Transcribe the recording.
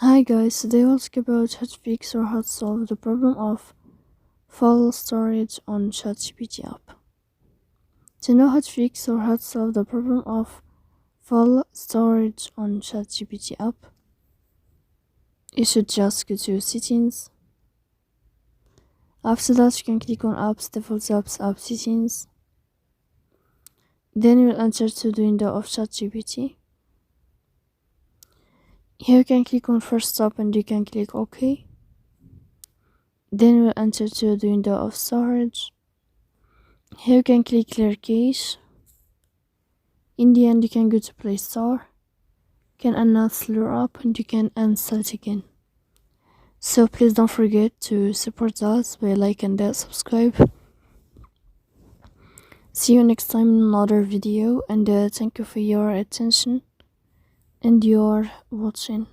Hi guys, today we'll talk about how to fix or how to solve the problem of full storage on ChatGPT app. To know how to fix or how to solve the problem of full storage on ChatGPT app, you should just go to settings. After that, you can click on apps, default apps, app settings. Then you'll enter to the window of ChatGPT. Here you can click on first stop and you can click OK. Then we'll enter to the window of storage. Here you can click clear cache. In the end, you can go to Play Store, you can uninstall your app and you can uninstall it again. So please don't forget to support us by like and subscribe. See you next time in another video, and thank you for your attention and your watching.